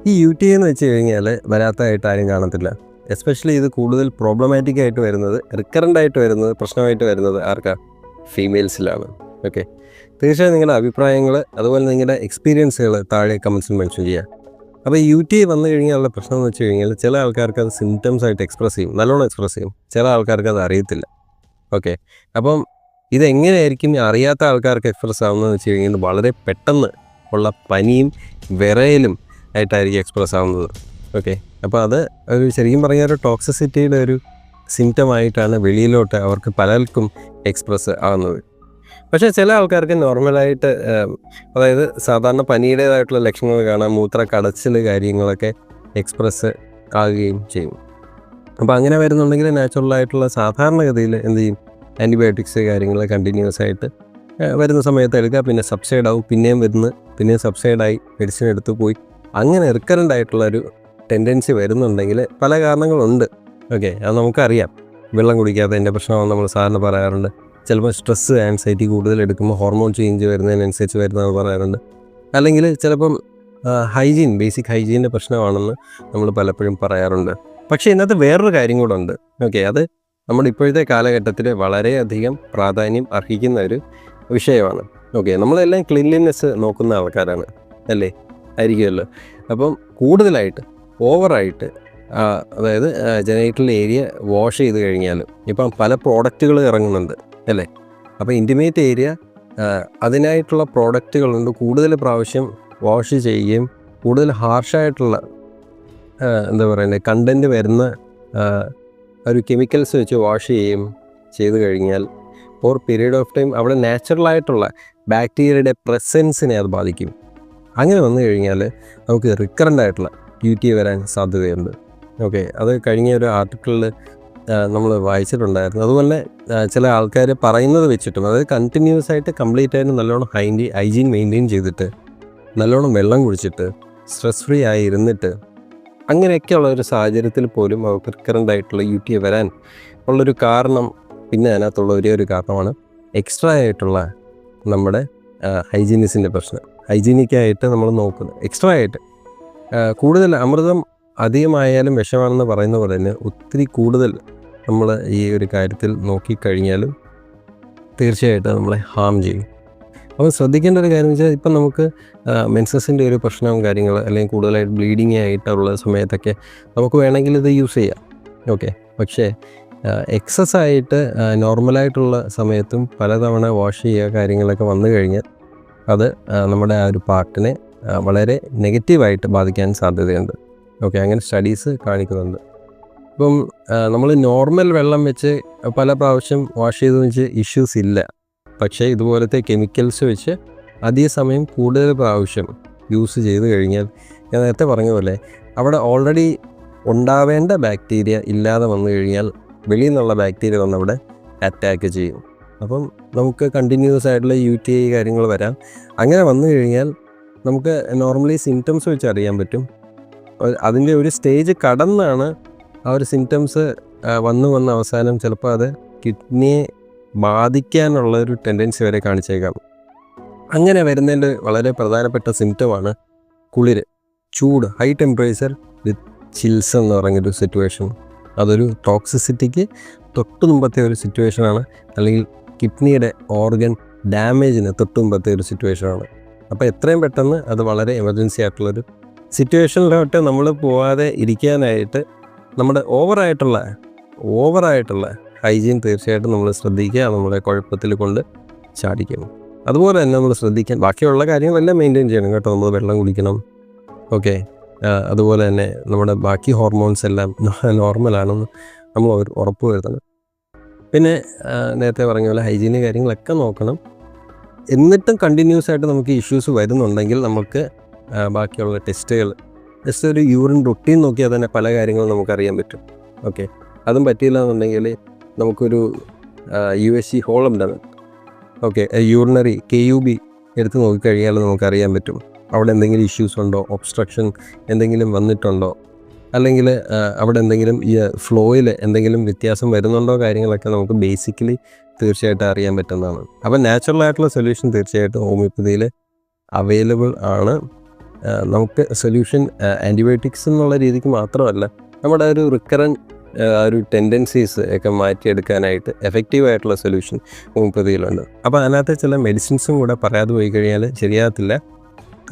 ഈ UTI എന്ന് വെച്ച് കഴിഞ്ഞാൽ വരാത്തതായിട്ട് ആരും കാണത്തില്ല. എസ്പെഷ്യലി ഇത് കൂടുതൽ പ്രോബ്ലമാറ്റിക് ആയിട്ട് വരുന്നത്, റിക്കറൻ്റ് ആയിട്ട് വരുന്നത്, പ്രശ്നമായിട്ട് വരുന്നത് ആർക്കാ? ഫീമെയിൽസിലാണ്. ഓക്കെ, തീർച്ചയായും നിങ്ങളുടെ അഭിപ്രായങ്ങൾ അതുപോലെ നിങ്ങളുടെ എക്സ്പീരിയൻസുകൾ താഴെ കമൻസിൽ മെൻഷൻ ചെയ്യുക. അപ്പോൾ UTI വന്നു കഴിഞ്ഞാലുള്ള പ്രശ്നം എന്ന് വെച്ച് കഴിഞ്ഞാൽ ചില ആൾക്കാർക്ക് അത് സിംറ്റംസ് ആയിട്ട് എക്സ്പ്രസ് ചെയ്യും, നല്ലോണം എക്സ്പ്രസ് ചെയ്യും. ചില ആൾക്കാർക്ക് അത് അറിയത്തില്ല. ഓക്കെ, അപ്പം ഇതെങ്ങനെയായിരിക്കും അറിയാത്ത ആൾക്കാർക്ക് എക്സ്പ്രസ് ആവുന്നതെന്ന് വെച്ച് കഴിഞ്ഞാൽ വളരെ പെട്ടെന്ന് ഉള്ള പനിയും വിറയലും ആയിട്ടായിരിക്കും എക്സ്പ്രസ് ആവുന്നത്. ഓക്കെ, അപ്പോൾ അത് ഒരു ശരിക്കും പറഞ്ഞാൽ ഒരു ടോക്സിസിറ്റിയുടെ ഒരു സിംറ്റമായിട്ടാണ് വെളിയിലോട്ട് അവർക്ക് പലർക്കും എക്സ്പ്രസ് ആവുന്നത്. പക്ഷേ ചില ആൾക്കാർക്ക് നോർമലായിട്ട്, അതായത് സാധാരണ പനിയുടേതായിട്ടുള്ള ലക്ഷണങ്ങൾ കാണാം, മൂത്ര കടച്ചിൽ കാര്യങ്ങളൊക്കെ എക്സ്പ്രസ് ആകുകയും ചെയ്യും. അപ്പോൾ അങ്ങനെ വരുന്നുണ്ടെങ്കിൽ നാച്ചുറലായിട്ടുള്ള സാധാരണഗതിയിൽ എന്ത് ചെയ്യും, ആൻറ്റിബയോട്ടിക്സ് കാര്യങ്ങൾ കണ്ടിന്യൂസ് ആയിട്ട് വരുന്ന സമയത്ത് എടുക്കുക, പിന്നെ സബ്സൈഡ് ആവും, പിന്നെയും വരുന്നു, പിന്നെയും സബ്സൈഡായി മെഡിസിൻ എടുത്ത് പോയി. അങ്ങനെ റിക്കറൻ്റ് ആയിട്ടുള്ളൊരു ടെൻഡൻസി വരുന്നുണ്ടെങ്കിൽ പല കാരണങ്ങളുണ്ട്. ഓക്കെ, അത് നമുക്കറിയാം. വെള്ളം കുടിക്കാത്തതിൻ്റെ പ്രശ്നമാണ് നമ്മൾ സാധാരണ പറയാറുണ്ട്. ചിലപ്പോൾ സ്ട്രെസ്സ്, ആൻസൈറ്റി കൂടുതൽ എടുക്കുമ്പോൾ ഹോർമോൺ ചേഞ്ച് വരുന്നതിനനുസരിച്ച് വരുന്നതെന്ന് പറയാറുണ്ട്. അല്ലെങ്കിൽ ചിലപ്പം ഹൈജീൻ, ബേസിക് ഹൈജീൻ്റെ പ്രശ്നമാണെന്ന് നമ്മൾ പലപ്പോഴും പറയാറുണ്ട്. പക്ഷേ ഇതിനകത്ത് വേറൊരു കാര്യം കൂടെ ഉണ്ട്. ഓക്കെ, അത് നമ്മുടെ ഇപ്പോഴത്തെ കാലഘട്ടത്തിൽ വളരെയധികം പ്രാധാന്യം അർഹിക്കുന്ന ഒരു വിഷയമാണ്. ഓക്കെ, നമ്മളെല്ലാം ക്ലീൻലിനെസ് നോക്കുന്ന ആൾക്കാരാണ്, അല്ലേ? ആയിരിക്കുമല്ലോ. അപ്പം കൂടുതലായിട്ട് ഓവറായിട്ട് അതായത് ജനൈറ്റൽ ഏരിയ വാഷ് ചെയ്ത് കഴിഞ്ഞാൽ ഇപ്പം പല പ്രോഡക്റ്റുകൾ ഇറങ്ങുന്നുണ്ട്, അല്ലേ? അപ്പോൾ ഇൻറ്റിമേറ്റ് ഏരിയ അതിനായിട്ടുള്ള പ്രോഡക്റ്റുകളുണ്ട്. കൂടുതൽ പ്രാവശ്യം വാഷ് ചെയ്യുകയും കൂടുതൽ ഹാർഷായിട്ടുള്ള എന്താ പറയുന്നത് കണ്ടൻറ്റ് വരുന്ന ഒരു കെമിക്കൽസ് വെച്ച് വാഷ് ചെയ്യുകയും ചെയ്ത് കഴിഞ്ഞാൽ ഫോർ പീരീഡ് ഓഫ് ടൈം അവിടെ നാച്ചുറലായിട്ടുള്ള ബാക്ടീരിയയുടെ പ്രസൻസിനെ അത് ബാധിക്കും. അങ്ങനെ വന്നു കഴിഞ്ഞാൽ നമുക്ക് റിക്കറൻ്റ് ആയിട്ടുള്ള UTI വരാൻ സാധ്യതയുണ്ട്. ഓക്കെ, അത് കഴിഞ്ഞ ഒരു ആർട്ടിക്കിളിൽ നമ്മൾ വായിച്ചിട്ടുണ്ടായിരുന്നു. അതുപോലെ ചില ആൾക്കാർ പറയുന്നത് വെച്ചിട്ടും, അതായത് കണ്ടിന്യൂസ് ആയിട്ട് കംപ്ലീറ്റ് ആയിട്ട് നല്ലോണം ഹൈജീൻ മെയിൻറ്റെയിൻ ചെയ്തിട്ട് നല്ലോണം വെള്ളം കുടിച്ചിട്ട് സ്ട്രെസ് ഫ്രീ ആയി ഇരുന്നിട്ട് അങ്ങനെയൊക്കെയുള്ള ഒരു സാഹചര്യത്തിൽ പോലും അവർക്ക് റിക്കറൻ്റ് ആയിട്ടുള്ള UTI വരാൻ ഉള്ളൊരു കാരണം, പിന്നെ അതിനകത്തുള്ള ഒരേ ഒരു കാരണമാണ് എക്സ്ട്രാ ആയിട്ടുള്ള നമ്മുടെ ഹൈജീനിക്സിൻ്റെ പ്രശ്നം. ഹൈജീനിക്കായിട്ട് നമ്മൾ നോക്കുന്നത് എക്സ്ട്രാ ആയിട്ട് കൂടുതൽ അമൃതം അധികമായാലും വിഷമാണെന്ന് പറയുന്ന പോലെ തന്നെ ഒത്തിരി കൂടുതൽ നമ്മൾ ഈ ഒരു കാര്യത്തിൽ നോക്കിക്കഴിഞ്ഞാലും തീർച്ചയായിട്ടും നമ്മളെ ഹാം ചെയ്യും. അപ്പോൾ ശ്രദ്ധിക്കേണ്ട ഒരു കാര്യം വെച്ചാൽ ഇപ്പം നമുക്ക് മെൻസസിൻ്റെ ഒരു പ്രശ്നവും കാര്യങ്ങൾ അല്ലെങ്കിൽ കൂടുതലായിട്ട് ബ്ലീഡിങ് ആയിട്ടുള്ള സമയത്തൊക്കെ നമുക്ക് വേണമെങ്കിൽ ഇത് യൂസ് ചെയ്യാം. ഓക്കെ, പക്ഷേ എക്സസ് ആയിട്ട് നോർമലായിട്ടുള്ള സമയത്തും പലതവണ വാഷ് ചെയ്യുക കാര്യങ്ങളൊക്കെ വന്നു കഴിഞ്ഞാൽ അത് നമ്മുടെ ആ ഒരു പാർട്ടിനെ വളരെ നെഗറ്റീവായിട്ട് ബാധിക്കാൻ സാധ്യതയുണ്ട്. ഓക്കെ, അങ്ങനെ സ്റ്റഡീസ് കാണിക്കുന്നുണ്ട്. ഇപ്പം നമ്മൾ നോർമൽ വെള്ളം വെച്ച് പല പ്രാവശ്യം വാഷ് ചെയ്തതെന്ന് വെച്ച് ഇഷ്യൂസ് ഇല്ല. പക്ഷേ ഇതുപോലത്തെ കെമിക്കൽസ് വെച്ച് അധിക സമയം കൂടുതൽ പ്രാവശ്യം യൂസ് ചെയ്ത് കഴിഞ്ഞാൽ ഞാൻ നേരത്തെ പറഞ്ഞ പോലെ അവിടെ ഓൾറെഡി ഉണ്ടാവേണ്ട ബാക്ടീരിയ ഇല്ലാതെ വന്നു കഴിഞ്ഞാൽ വെളിയിൽ നിന്നുള്ള ബാക്ടീരിയ വന്നവിടെ അറ്റാക്ക് ചെയ്യും. അപ്പം നമുക്ക് കണ്ടിന്യൂസ് ആയിട്ടുള്ള UTI കാര്യങ്ങൾ വരാം. അങ്ങനെ വന്നു കഴിഞ്ഞാൽ നമുക്ക് നോർമലി സിംറ്റംസ് വെച്ച് അറിയാൻ പറ്റും. അതിൻ്റെ ഒരു സ്റ്റേജ് കടന്നാണ് ആ ഒരു സിംറ്റംസ് വന്ന് അവസാനം ചിലപ്പോൾ അത് കിഡ്നിയെ ബാധിക്കാനുള്ള ഒരു ടെൻഡൻസി വരെ കാണിച്ചേക്കാം. അങ്ങനെ വരുന്നതിൻ്റെ വളരെ പ്രധാനപ്പെട്ട സിംറ്റമാണ് കുളിര്, ചൂട്, ഹൈ ടെമ്പറേച്ചർ വിത്ത് ചിൽസ് എന്ന് പറയുന്നൊരു സിറ്റുവേഷൻ. അതൊരു ടോക്സിസിറ്റിക്ക് തൊട്ട് മുമ്പത്തെ ഒരു സിറ്റുവേഷനാണ്, അല്ലെങ്കിൽ കിഡ്നിയുടെ ഓർഗൻ ഡാമേജിന് തൊട്ട് മുമ്പത്തെ ഒരു സിറ്റുവേഷനാണ്. അപ്പോൾ എത്രയും പെട്ടെന്ന് അത് വളരെ എമർജൻസി ആയിട്ടുള്ളൊരു സിറ്റുവേഷനിലോട്ട് നമ്മൾ പോകാതെ ഇരിക്കാനായിട്ട് നമ്മുടെ ഓവറായിട്ടുള്ള ഹൈജീൻ തീർച്ചയായിട്ടും നമ്മൾ ശ്രദ്ധിക്കുക. നമ്മളെ കുഴപ്പത്തിൽ കൊണ്ട് ചാടിക്കും. അതുപോലെ തന്നെ നമ്മൾ ശ്രദ്ധിക്കാൻ ബാക്കിയുള്ള കാര്യങ്ങളെല്ലാം മെയിൻറ്റെയിൻ ചെയ്യണം കേട്ടോ. നമ്മൾ വെള്ളം കുടിക്കണം. ഓക്കെ, അതുപോലെ തന്നെ നമ്മുടെ ബാക്കി ഹോർമോൺസ് എല്ലാം നോർമലാണെന്ന് നമ്മൾ ഉറപ്പ് വരുത്തണം. പിന്നെ നേരത്തെ പറഞ്ഞ പോലെ ഹൈജീന് കാര്യങ്ങളൊക്കെ നോക്കണം. എന്നിട്ടും കണ്ടിന്യൂസ് ആയിട്ട് നമുക്ക് ഇഷ്യൂസ് വരുന്നുണ്ടെങ്കിൽ നമുക്ക് ബാക്കിയുള്ള ജസ്റ്റ് ഒരു യൂറിൻ റൊട്ടീൻ നോക്കിയാൽ തന്നെ പല കാര്യങ്ങളും നമുക്കറിയാൻ പറ്റും. ഓക്കെ, അതും പറ്റിയില്ല എന്നുണ്ടെങ്കിൽ നമുക്കൊരു USG ഹോൾ ഉണ്ടാകും. ഓക്കെ, യൂറിനറി KUB എടുത്ത് നോക്കിക്കഴിഞ്ഞാൽ നമുക്കറിയാൻ പറ്റും അവിടെ എന്തെങ്കിലും ഇഷ്യൂസ് ഉണ്ടോ, ഒബ്സ്ട്രക്ഷൻ എന്തെങ്കിലും വന്നിട്ടുണ്ടോ, അല്ലെങ്കിൽ അവിടെ എന്തെങ്കിലും ഈ ഫ്ലോയിൽ എന്തെങ്കിലും വ്യത്യാസം വരുന്നുണ്ടോ, കാര്യങ്ങളൊക്കെ നമുക്ക് ബേസിക്കലി തീർച്ചയായിട്ടും അറിയാൻ പറ്റുന്നതാണ്. അപ്പോൾ നാച്ചുറൽ ആയിട്ടുള്ള സൊല്യൂഷൻ തീർച്ചയായിട്ടും ഹോമിയോപ്പതിയിൽ അവൈലബിൾ ആണ്. നമുക്ക് സൊല്യൂഷൻ ആൻറ്റിബയോട്ടിക്സ് എന്നുള്ള രീതിക്ക് മാത്രമല്ല, നമ്മുടെ ഒരു റിക്കറൻറ്റ് ഒരു ടെൻഡൻസീസ് ഒക്കെ മാറ്റിയെടുക്കാനായിട്ട് എഫക്റ്റീവായിട്ടുള്ള സൊല്യൂഷൻ ഹോമിയോപ്പതിയിലുണ്ട്. അപ്പോൾ അതിനകത്ത് ചില മെഡിസിൻസും കൂടെ പറയാതെ പോയി കഴിഞ്ഞാൽ ശരിയാകത്തില്ല.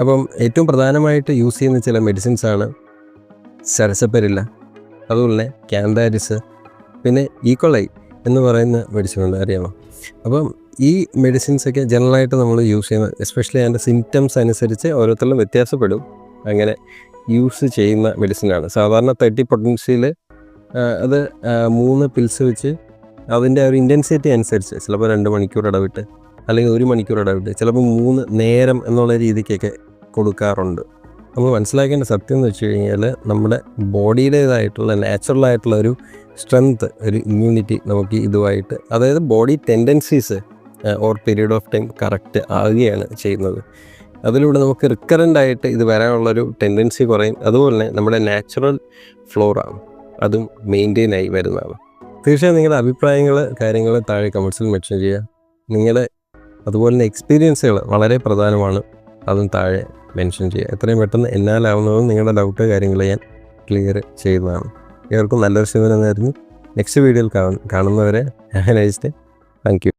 അപ്പം ഏറ്റവും പ്രധാനമായിട്ട് യൂസ് ചെയ്യുന്ന ചില മെഡിസിൻസാണ് സരസപ്പരില്ല, അതുപോലെ ക്യാന്താരിസ്, പിന്നെ ഈക്കോളൈ എന്ന് പറയുന്ന മെഡിസിനുണ്ട്, അറിയാമോ? അപ്പം ഈ മെഡിസിൻസൊക്കെ ജനറലായിട്ട് നമ്മൾ യൂസ് ചെയ്യുന്ന, എസ്പെഷ്യലി അതിൻ്റെ സിംറ്റംസ് അനുസരിച്ച് ഓരോരുത്തരും വ്യത്യാസപ്പെടും, അങ്ങനെ യൂസ് ചെയ്യുന്ന മെഡിസിനാണ്. സാധാരണ 30 പൊട്ടൻഷ്യയിൽ അത് 3 പിൽസ് വെച്ച് അതിൻ്റെ ഒരു ഇൻറ്റൻസിറ്റി അനുസരിച്ച് ചിലപ്പോൾ 2 മണിക്കൂർ ഇടവിട്ട് അല്ലെങ്കിൽ 1 മണിക്കൂർ ഇടവിട്ട് ചിലപ്പോൾ 3 നേരം എന്നുള്ള രീതിക്കൊക്കെ കൊടുക്കാറുണ്ട്. നമ്മൾ മനസ്സിലാക്കേണ്ട സത്യം എന്ന് വെച്ച് കഴിഞ്ഞാൽ നമ്മുടെ ബോഡിയുടേതായിട്ടുള്ള നാച്ചുറലായിട്ടുള്ള ഒരു സ്ട്രെങ്ത്, ഒരു ഇമ്മ്യൂണിറ്റി നമുക്ക് ഇതുമായിട്ട്, അതായത് body tendencies or period of time correct ആവുകയാണ് ചെയ്യുന്നത്. അതിലൂടെ നമുക്ക് റിക്കറൻ്റായിട്ട് ഇത് വരാനുള്ളൊരു ടെൻഡൻസി കുറയും. അതുപോലെ തന്നെ നമ്മുടെ നാച്ചുറൽ ഫ്ലോറ അതും മെയിൻറ്റെയിൻ ആയി വരുന്നതാണ്. തീർച്ചയായും നിങ്ങളുടെ അഭിപ്രായങ്ങൾ, കാര്യങ്ങൾ താഴെ കമൻസിൽ മെൻഷൻ ചെയ്യുക. നിങ്ങളുടെ അതുപോലെ തന്നെ എക്സ്പീരിയൻസുകൾ വളരെ പ്രധാനമാണ്, അതും താഴെ മെൻഷൻ ചെയ്യുക. എത്രയും പെട്ടെന്ന് എന്നാലാവുന്നതും നിങ്ങളുടെ ഡൗട്ട് കാര്യങ്ങൾ ഞാൻ ക്ലിയർ ചെയ്യുന്നതാണ്. ഇവർക്കും നല്ലൊരു ശുഭദിനമായിരുന്നു. നെക്സ്റ്റ് വീഡിയോയിൽ കാണുന്നവരെ have A nice day. Thank you.